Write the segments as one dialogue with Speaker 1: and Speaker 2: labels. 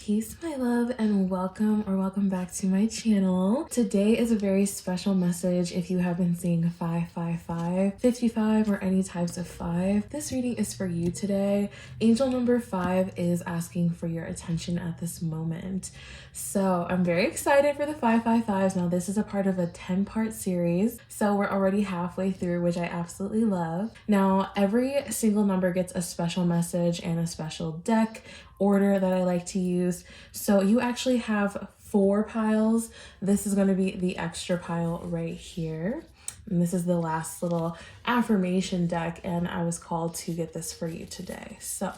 Speaker 1: Peace, my love, and welcome back to my channel. Today is a very special message if you have been seeing 555, 55, or any types of 5. This reading is for you today. Angel number 5 is asking for your attention at this moment. So I'm very excited for the 555s. Now this is a part of a 10-part series, so we're already halfway through, which I absolutely love. Now every single number gets a special message and a special deck order that I like to use. So you actually have 4 piles. This is going to be the extra pile right here. And this is the last little affirmation deck, and I was called to get this for you today. So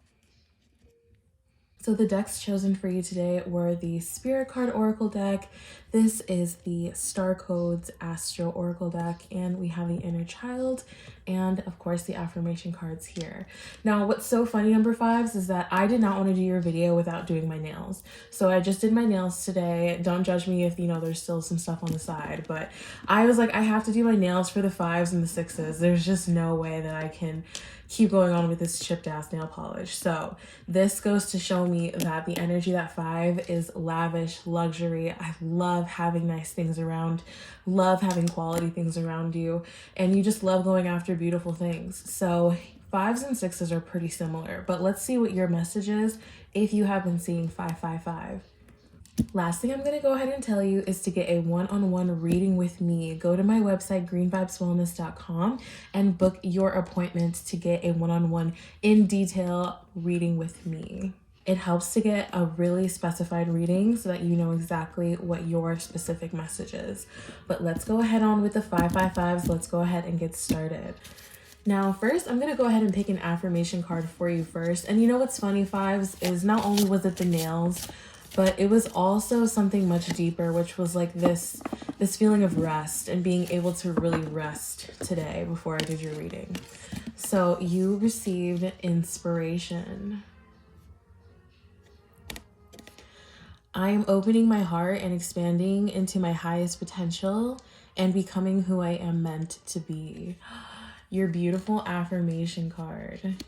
Speaker 1: the decks chosen for you today were the Spirit Card Oracle deck. This is the Star Codes Astro Oracle deck, and we have the Inner Child, and of course the affirmation cards here. Now, what's so funny, number 5s, is that I did not want to do your video without doing my nails. So I just did my nails today. Don't judge me if, there's still some stuff on the side, but I was like, I have to do my nails for the 5s and the 6s. There's just no way that I can keep going on with this chipped ass nail polish. So this goes to show me that the energy that 5 is lavish, luxury. I love having nice things around, love having quality things around you, and you just love going after beautiful things. So 5s and 6s are pretty similar, but let's see what your message is if you have been seeing 555. Last thing I'm going to go ahead and tell you is to get a one-on-one reading with me. Go to my website, greenvibeswellness.com, and book your appointment to get a one-on-one in detail reading with me. It helps to get a really specified reading so that you know exactly what your specific message is. But let's go ahead on with the 555s. Let's go ahead and get started. Now, first, I'm going to go ahead and pick an affirmation card for you first. And you know what's funny, 5s, is not only was it the nails, but it was also something much deeper, which was like this feeling of rest and being able to really rest today before I did your reading. So you received inspiration. I am opening my heart and expanding into my highest potential and becoming who I am meant to be. Your beautiful affirmation card.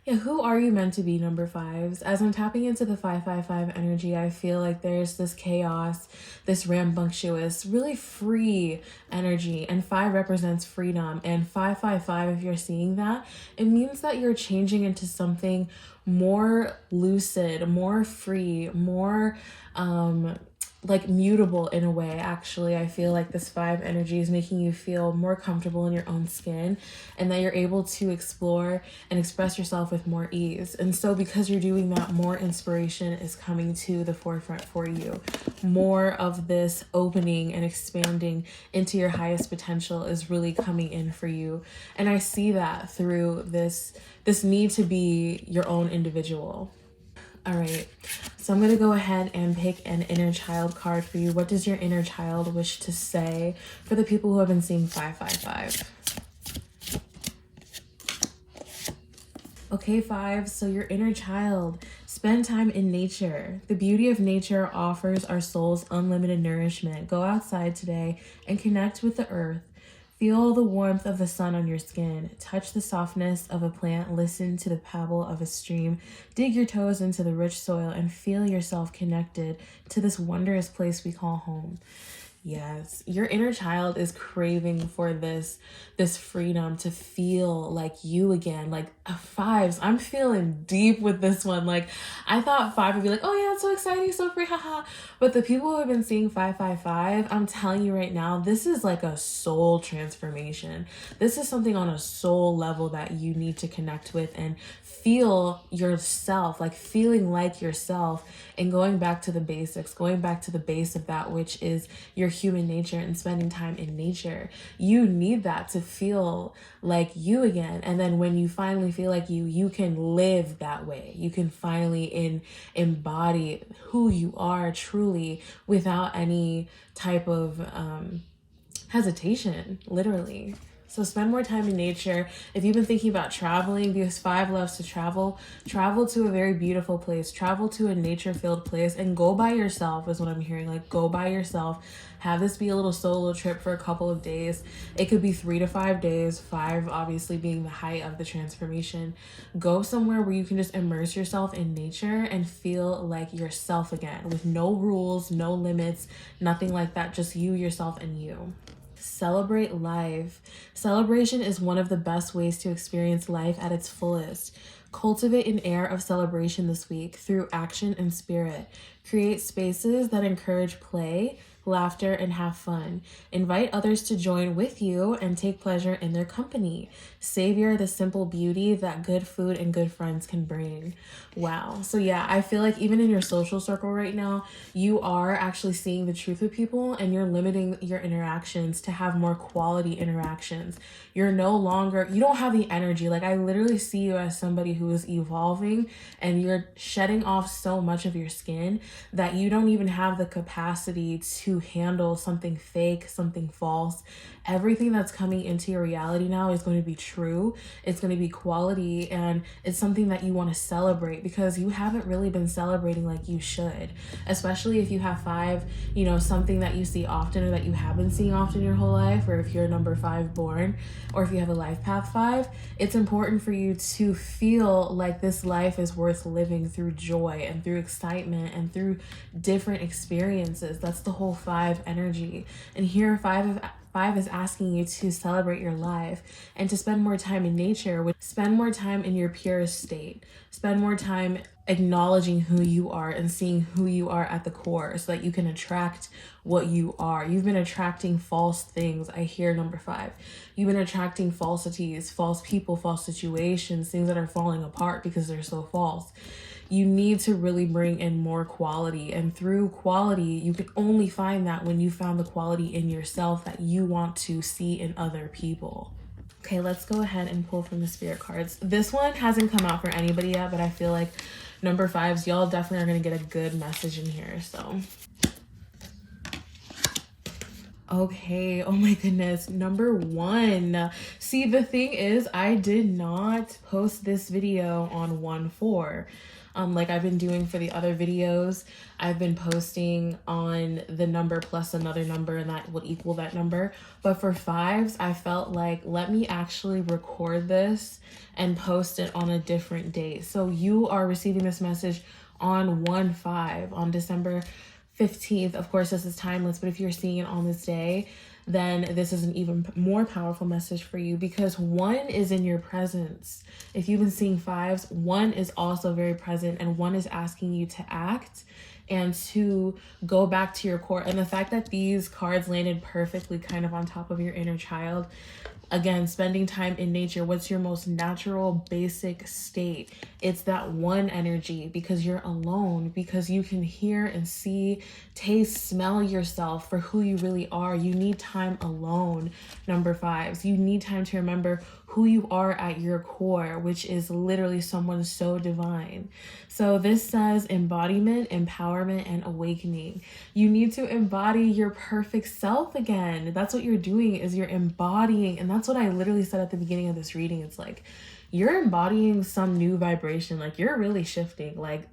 Speaker 1: Yeah, who are you meant to be, number 5s? As I'm tapping into the 555 energy, I feel like there's this chaos, this rambunctious, really free energy, and 5 represents freedom. And 555, if you're seeing that, it means that you're changing into something more lucid, more free, more like mutable in a way. Actually, I feel like this 5 energy is making you feel more comfortable in your own skin, and that you're able to explore and express yourself with more ease. And so because you're doing that, more inspiration is coming to the forefront for you. More of this opening and expanding into your highest potential is really coming in for you. And I see that through this need to be your own individual. All right, so I'm going to go ahead and pick an inner child card for you. What does your inner child wish to say for the people who have been seeing 555? Okay, 5, so your inner child, spend time in nature. The beauty of nature offers our souls unlimited nourishment. Go outside today and connect with the earth. Feel the warmth of the sun on your skin. Touch the softness of a plant. Listen to the babble of a stream. Dig your toes into the rich soil and feel yourself connected to this wondrous place we call home. Yes, your inner child is craving for this freedom to feel like you again. Like 5s, I'm feeling deep with this one. Like I thought 5 would be like, oh yeah, it's so exciting, so free, haha. But the people who have been seeing 555, I'm telling you right now, this is like a soul transformation. This is something on a soul level that you need to connect with and feel yourself, like feeling like yourself, and going back to the basics, going back to the base of that, which is your human nature and spending time in nature. You need that to feel like you again. And then when you finally feel like you can live that way. You can finally embody who you are truly without any type of hesitation, literally. So spend more time in nature. If you've been thinking about traveling, because 5 loves to travel, travel to a very beautiful place. Travel to a nature-filled place and go by yourself is what I'm hearing. Like, go by yourself. Have this be a little solo trip for a couple of days. It could be 3 to 5 days, 5 obviously being the height of the transformation. Go somewhere where you can just immerse yourself in nature and feel like yourself again, with no rules, no limits, nothing like that. Just you, yourself, and you. Celebrate life. Celebration is one of the best ways to experience life at its fullest. Cultivate an air of celebration this week through action and spirit. Create spaces that encourage play, laughter, and have fun. Invite others to join with you and take pleasure in their company. Savor the simple beauty that good food and good friends can bring. Wow. So yeah, I feel like even in your social circle right now, you are actually seeing the truth with people and you're limiting your interactions to have more quality interactions. You're no longer, you don't have the energy. Like, I literally see you as somebody who is evolving and you're shedding off so much of your skin that you don't even have the capacity to handle something fake, something false. Everything that's coming into your reality now is going to be true. It's going to be quality, and it's something that you want to celebrate because you haven't really been celebrating like you should, especially if you have 5, you know, something that you see often or that you have been seeing often your whole life, or if you're number 5 born, or if you have a life path 5, it's important for you to feel like this life is worth living through joy and through excitement and through different experiences. That's the whole 5 energy. And here 5 is asking you to celebrate your life and to spend more time in nature, spend more time in your purest state, spend more time acknowledging who you are and seeing who you are at the core so that you can attract what you are. You've been attracting false things. I hear number 5. You've been attracting falsities, false people, false situations, things that are falling apart because they're so false. You need to really bring in more quality, and through quality you can only find that when you found the quality in yourself that you want to see in other people. Okay, let's go ahead and pull from the spirit cards. This one hasn't come out for anybody yet, but I feel like number 5s, y'all definitely are going to get a good message in here. So okay, oh my goodness, number 1. See, the thing is, I did not post this video on 1/4. Like I've been doing for the other videos. I've been posting on the number plus another number, and that would equal that number. But for 5s, I felt like, let me actually record this and post it on a different date. So you are receiving this message on 1/5, on December 15th. Of course, this is timeless, but if you're seeing it on this day, then this is an even more powerful message for you, because 1 is in your presence. If you've been seeing 5s, 1 is also very present, and 1 is asking you to act and to go back to your core. And the fact that these cards landed perfectly kind of on top of your inner child, again, spending time in nature. What's your most natural, basic state? It's that 1 energy, because you're alone, because you can hear and see, taste, smell yourself for who you really are. You need time alone, number 5s. You need time to remember who you are at your core, which is literally someone so divine. So this says embodiment, empowerment, and awakening. You need to embody your perfect self again. That's what you're doing, is you're embodying. And that's what I literally said at the beginning of this reading. It's like, you're embodying some new vibration. Like, you're really shifting. Like,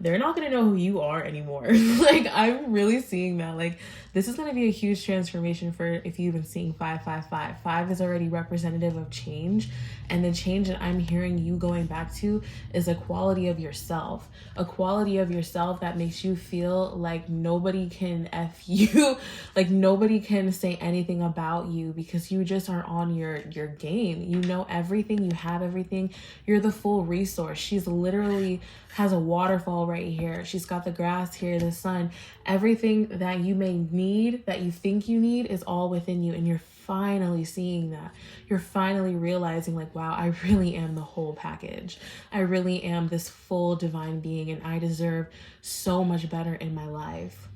Speaker 1: they're not going to know who you are anymore. Like, I'm really seeing that. Like, this is going to be a huge transformation for, if you've been seeing 555. 5 is already representative of change. And the change that I'm hearing you going back to is a quality of yourself. A quality of yourself that makes you feel like nobody can F you. Like, nobody can say anything about you, because you just are on your game. You know everything. You have everything. You're the full resource. She's literally has a waterfall right here. She's got the grass here, the sun. Everything that you may need, that you think you need, is all within you. And you're finally seeing that. You're finally realizing, like, wow, I really am the whole package. I really am this full divine being, and I deserve so much better in my life.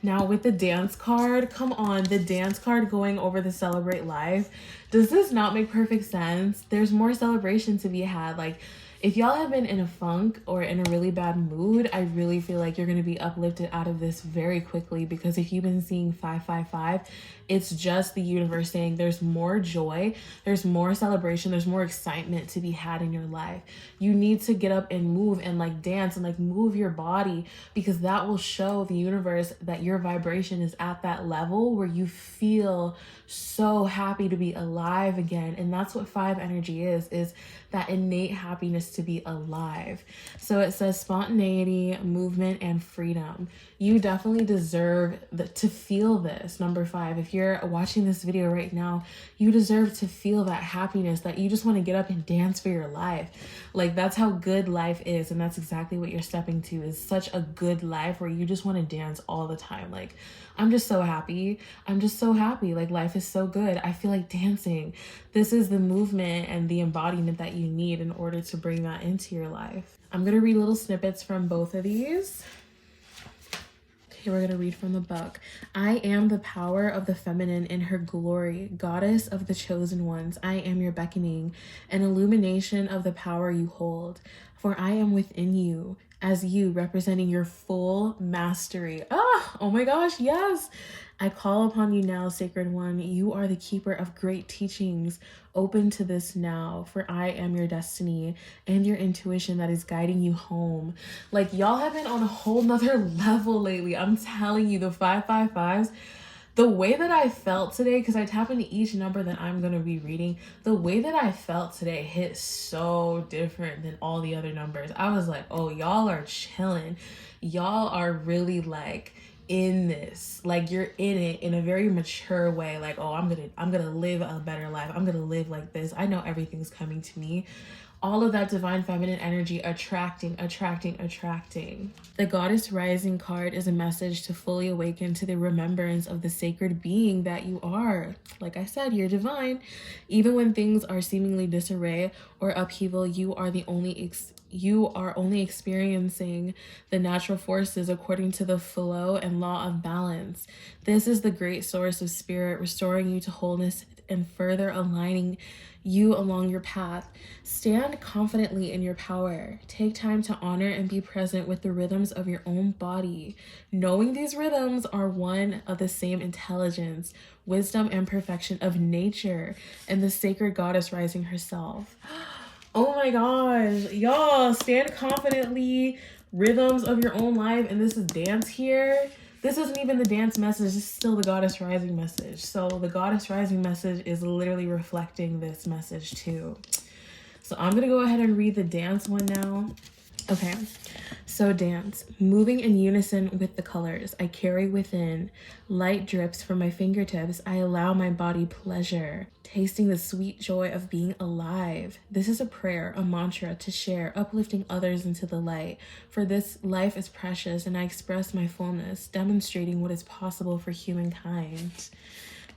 Speaker 1: Now with the dance card, come on, the dance card going over the celebrate life. Does this not make perfect sense? There's more celebration to be had. Like, If y'all have been in a funk or in a really bad mood, I really feel like you're going to be uplifted out of this very quickly, because if you've been seeing 555, it's just the universe saying there's more joy, there's more celebration, there's more excitement to be had in your life. You need to get up and move and like dance and like move your body, because that will show the universe that your vibration is at that level where you feel so happy to be alive again. And that's what 5 energy is that innate happiness to be alive. So it says spontaneity, movement, and freedom. You definitely deserve to feel this. Number 5, if you're watching this video right now, you deserve to feel that happiness, that you just want to get up and dance for your life. Like, that's how good life is. And that's exactly what you're stepping to, is such a good life where you just want to dance all the time. Like, I'm just so happy. I'm just so happy. Like, life is so good. I feel like dancing. This is the movement and the embodiment that you need in order to bring that into your life. I'm going to read little snippets from both of these. Okay, we're going to read from the book. I am the power of the feminine in her glory, goddess of the chosen ones. I am your beckoning, an illumination of the power you hold. For I am within you, as you, representing your full mastery. Oh my gosh, yes. I call upon you now, Sacred One. You are the keeper of great teachings. Open to this now, for I am your destiny and your intuition that is guiding you home. Like, y'all have been on a whole nother level lately. I'm telling you, the 555s, the way that I felt today, because I tap into each number that I'm going to be reading, the way that I felt today hit so different than all the other numbers. I was like, oh, y'all are chilling. Y'all are really like in this, like you're in it in a very mature way. Like, oh, I'm gonna live a better life. I'm gonna live like this. I know everything's coming to me. All of that divine feminine energy attracting. The Goddess Rising card is a message to fully awaken to the remembrance of the sacred being that you are. Like I said, you're divine. Even when things are seemingly disarray or upheaval, you are only experiencing the natural forces according to the flow and law of balance. This is the great source of spirit, restoring you to wholeness and further aligning you along your path. Stand confidently in your power. Take time to honor and be present with the rhythms of your own body. Knowing these rhythms are one of the same intelligence, wisdom, and perfection of nature and the sacred goddess rising herself. Oh my gosh, y'all, stand confidently, rhythms of your own life. And this is dance here. This isn't even the dance message. This is still the Goddess Rising message. So the Goddess Rising message is literally reflecting this message too. So I'm going to go ahead and read the dance one now. Okay, so dance, moving in unison with the colors I carry within. Light drips from my fingertips. I allow my body pleasure, tasting the sweet joy of being alive. This is a prayer, a mantra to share, uplifting others into the light. For this life is precious, and I express my fullness, demonstrating what is possible for humankind.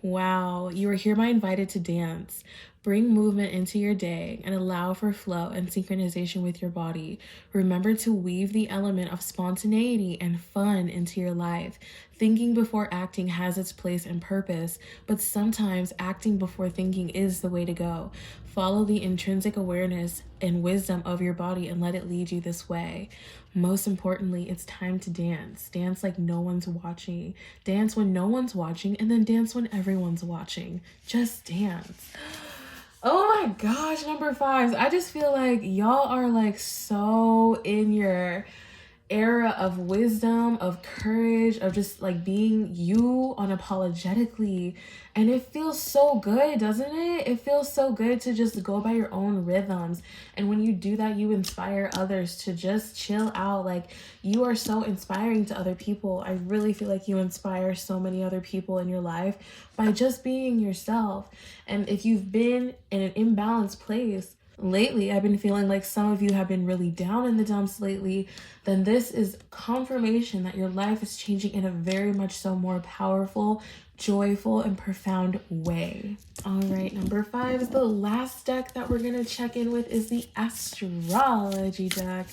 Speaker 1: Wow, you are hereby invited to dance. Bring movement into your day and allow for flow and synchronization with your body. Remember to weave the element of spontaneity and fun into your life. Thinking before acting has its place and purpose, but sometimes acting before thinking is the way to go. Follow the intrinsic awareness and wisdom of your body and let it lead you this way. Most importantly, it's time to dance. Dance like no one's watching. Dance when no one's watching, and then dance when everyone's watching. Just dance. Oh my gosh, number 5s. I just feel like y'all are like so in your era of wisdom, of courage, of just like being you unapologetically. And it feels so good, doesn't it? It feels so good to just go by your own rhythms. And when you do that, you inspire others to just chill out. Like, you are so inspiring to other people. I really feel like you inspire so many other people in your life by just being yourself. And if you've been in an imbalanced place lately, I've been feeling like some of you have been really down in the dumps lately. then this is confirmation that your life is changing in a very much so more powerful, joyful, and profound way. All right, number 5 is the last deck that we're gonna check in with, is the astrology deck.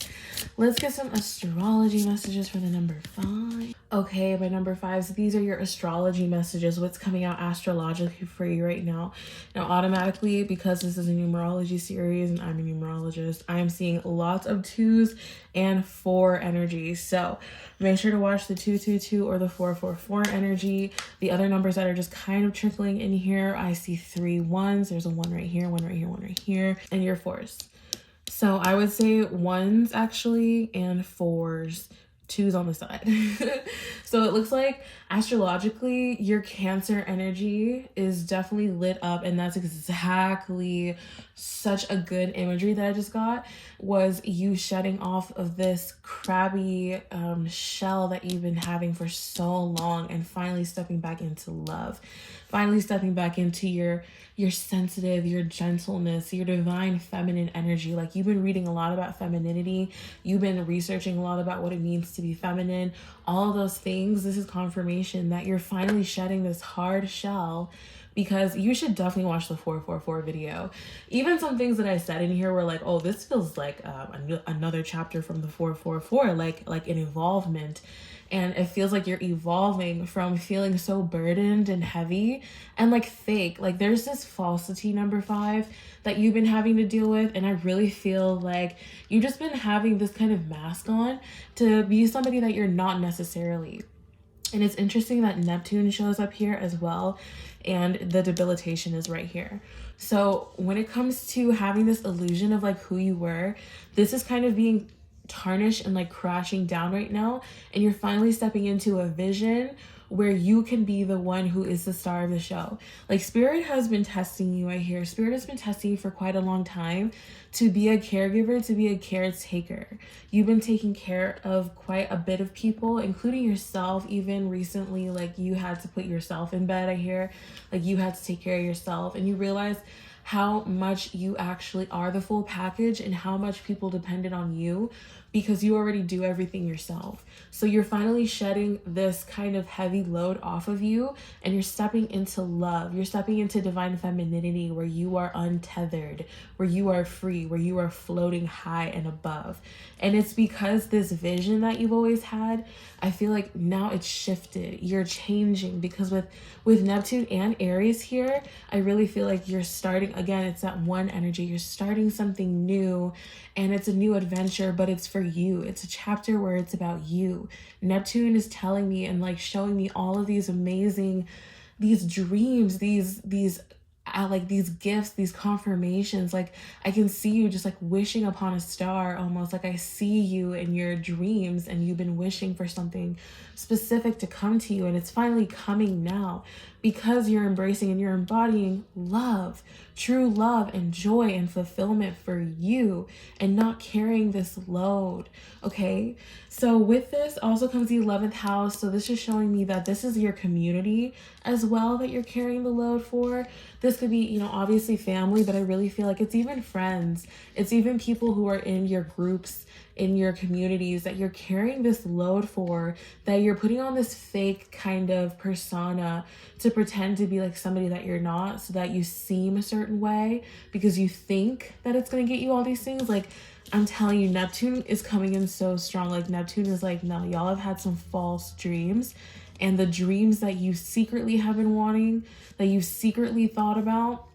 Speaker 1: Let's get some astrology messages for the number 5. Okay, my number 5s, these are your astrology messages, what's coming out astrologically for you right now. Now, automatically, because this is a numerology series and I'm a numerologist, I am seeing lots of 2s and 4 energies. So make sure to watch the 222 or the 444 energy. The other numbers that are just kind of trickling in here, I see 3 1s. There's a 1 right here, 1 right here, 1 right here, and your 4s. So I would say 1s actually and 4s, 2s on the side. So it looks like astrologically your Cancer energy is definitely lit up, and that's exactly such a good imagery that I just got, was you shedding off of this crabby shell that you've been having for so long and finally stepping back into love, finally stepping back into your sensitive, your gentleness, your divine feminine energy. Like, you've been reading a lot about femininity, you've been researching a lot about what it means to be feminine, all of those things. This is confirmation that you're finally shedding this hard shell, because you should definitely watch the 444 video. Even some things that I said in here were like, oh, this feels like another chapter from the 444, like an evolvement. And it feels like you're evolving from feeling so burdened and heavy and like fake. Like, there's this falsity, number 5, that you've been having to deal with. And I really feel like you've just been having this kind of mask on to be somebody that you're not necessarily. And it's interesting that Neptune shows up here as well, and the debilitation is right here. So when it comes to having this illusion of like who you were, this is kind of being tarnished and like crashing down right now, and you're finally stepping into a vision where you can be the one who is the star of the show. Like, Spirit has been testing you right here. Spirit has been testing you for quite a long time to be a caregiver, to be a caretaker. You've been taking care of quite a bit of people, including yourself. Even recently, like, you had to put yourself in bed, I hear. Like, you had to take care of yourself, and you realize how much you actually are the full package and how much people depended on you, because you already do everything yourself. So you're finally shedding this kind of heavy load off of you, and you're stepping into love. You're stepping into divine femininity, where you are untethered, where you are free, where you are floating high and above. And it's because this vision that you've always had, I feel like now it's shifted. You're changing, because with Neptune and Aries here, I really feel like you're starting, again, it's that 1 energy. You're starting something new, and it's a new adventure, but it's for you. It's a chapter where it's about you. Neptune is telling me and like showing me all of these amazing, these dreams, these like these gifts, these confirmations. Like, I can see you just like wishing upon a star almost. Like, I see you in your dreams, and you've been wishing for something specific to come to you, and it's finally coming now, because you're embracing and you're embodying love, true love and joy and fulfillment for you, and not carrying this load. Okay, so with this also comes the 11th house. So this is showing me that this is your community as well that you're carrying the load for. This could be, you know, obviously family, but I really feel like it's even friends. It's even people who are in your groups, in your communities, that you're carrying this load for, that you're putting on this fake kind of persona to pretend to be like somebody that you're not, so that you seem a certain way, because you think that it's going to get you all these things. Like, I'm telling you, Neptune is coming in so strong. Like, Neptune is like, no, y'all have had some false dreams, and the dreams that you secretly have been wanting, that you secretly thought about,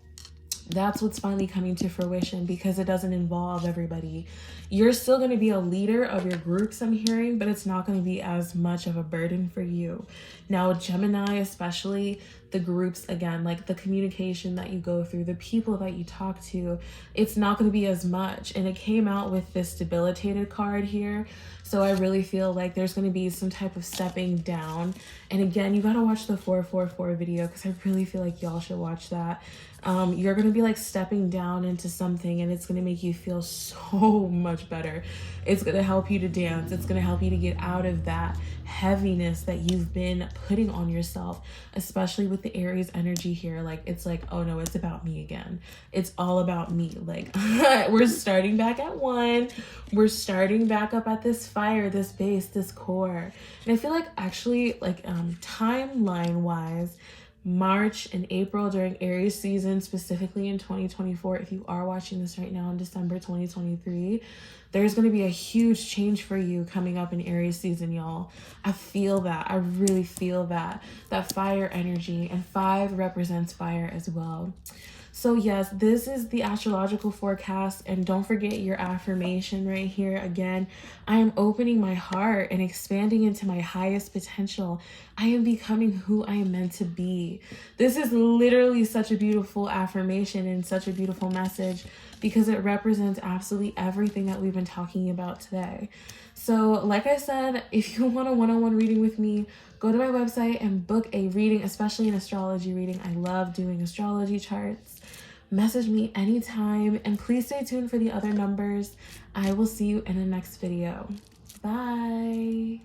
Speaker 1: that's what's finally coming to fruition, because it doesn't involve everybody. You're still going to be a leader of your groups, I'm hearing, but it's not going to be as much of a burden for you. Now, Gemini, especially the groups, again, like the communication that you go through, the people that you talk to, it's not going to be as much. And it came out with this debilitated card here. So I really feel like there's going to be some type of stepping down. And again, you got to watch the 444 video, because I really feel like y'all should watch that. You're going to be like stepping down into something, and it's going to make you feel so much better. It's going to help you to dance. It's going to help you to get out of that heaviness that you've been putting on yourself, especially with with the Aries energy here, like it's like, oh no, it's about me again. It's all about me. Like we're starting back at 1. We're starting back up at this fire, this base, this core. And I feel like actually like timeline wise, March and April during Aries season, specifically in 2024, if you are watching this right now in December 2023, there's going to be a huge change for you coming up in Aries season, y'all. I feel that. I really feel that fire energy, and 5 represents fire as well. So yes, this is the astrological forecast, and don't forget your affirmation right here. Again, I am opening my heart and expanding into my highest potential. I am becoming who I am meant to be. This is literally such a beautiful affirmation and such a beautiful message because it represents absolutely everything that we've been talking about today. So like I said, if you want a one-on-one reading with me, go to my website and book a reading, especially an astrology reading. I love doing astrology charts. Message me anytime, and please stay tuned for the other numbers. I will see you in the next video. Bye.